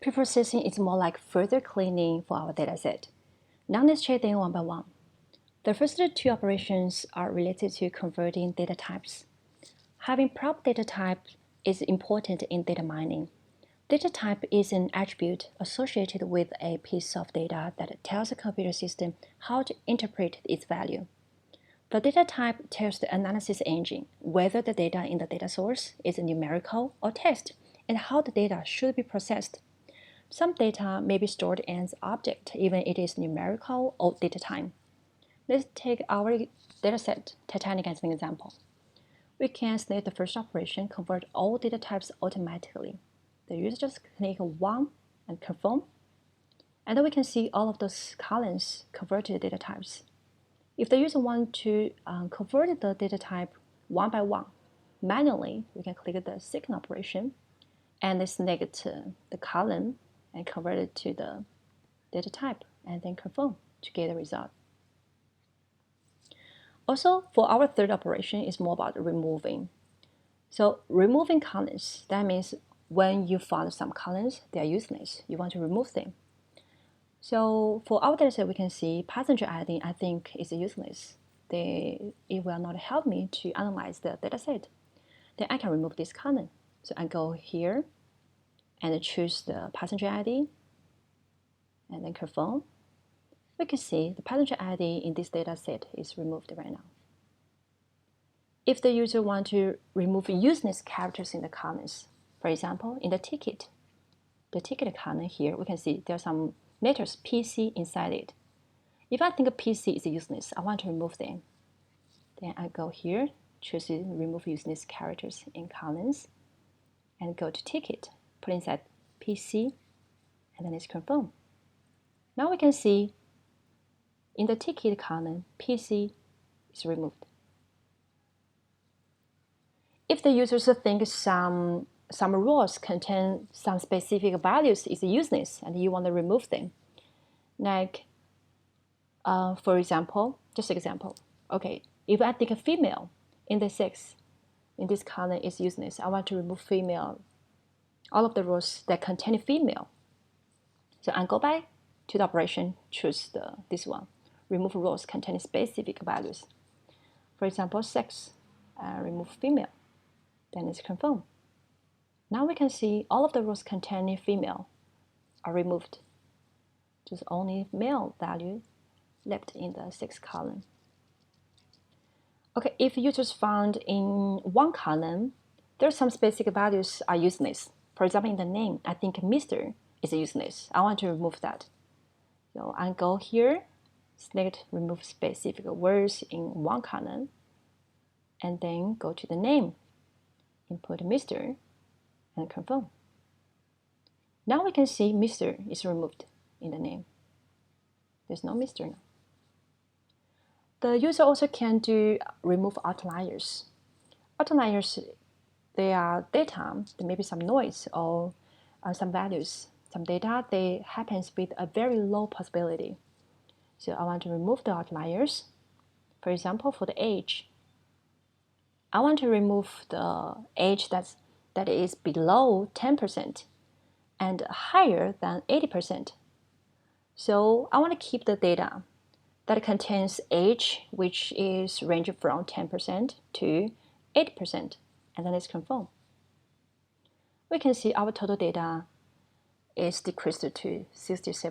Preprocessing is more like further cleaning for our dataset. Now let's check them one by one. The first two operations are related to converting data types. Having proper data type is important in data mining. Data type is an attribute associated with a piece of data that tells the computer system how to interpret its value. The data type tells the analysis engine whether the data in the data source is numerical or text and how the data should be processed. Some data may be stored as object even if it is numerical or data type. Let's take our dataset Titanic as an example. We can select the first operation, convert all data types automatically. The user just click 1 and confirm, and then we can see all of those columns converted data types. If the user wants to convert the data type one by one manually, we can click the second operation and select the column and convert it to the data type and then confirm to get the result. Also, for our third operation is more about removing. So removing columns, that means when you found some columns, they are useless. You want to remove them. So for our dataset, we can see passenger ID, I think, is useless. It will not help me to analyze the dataset. Then I can remove this column. So I go here and choose the passenger ID and then confirm. We can see the passenger ID in this dataset is removed right now. If the user wants to remove useless characters in the columns, for example, in the ticket column here, we can see there are some letters PC inside it. If I think PC is useless, I want to remove them. Then I go here, choose remove useless characters in columns, and go to ticket, put inside PC, and then let's confirm. Now we can see in the ticket column, PC is removed. If the users think some rows contain some specific values is useless and you want to remove them, like for example, just example, okay, if I think a female in the sex in this column is useless, I want to remove female, all of the rows that contain female. So I go back to the operation, choose this one, remove rows containing specific values. For example, sex, remove female, then it's confirm. Now we can see all of the rows containing female are removed. Just only male value left in the sex column. Okay, if users found in one column, there are some specific values are useless. For example, in the name, I think Mr. is useless. I want to remove that. So I go here, select remove specific words in one column, and then go to the name, input Mr. and confirm. Now we can see Mr. is removed in the name. There's no Mr. now. The user also can remove outliers. Outliers, they are data, there may be some noise or some values, some data, they happens with a very low possibility. So I want to remove the outliers. For example, for the age, I want to remove the age that is below 10% and higher than 80%. So I want to keep the data that contains age, which is ranging from 10% to 8%, and then let's confirm. We can see our total data is decreased to 67.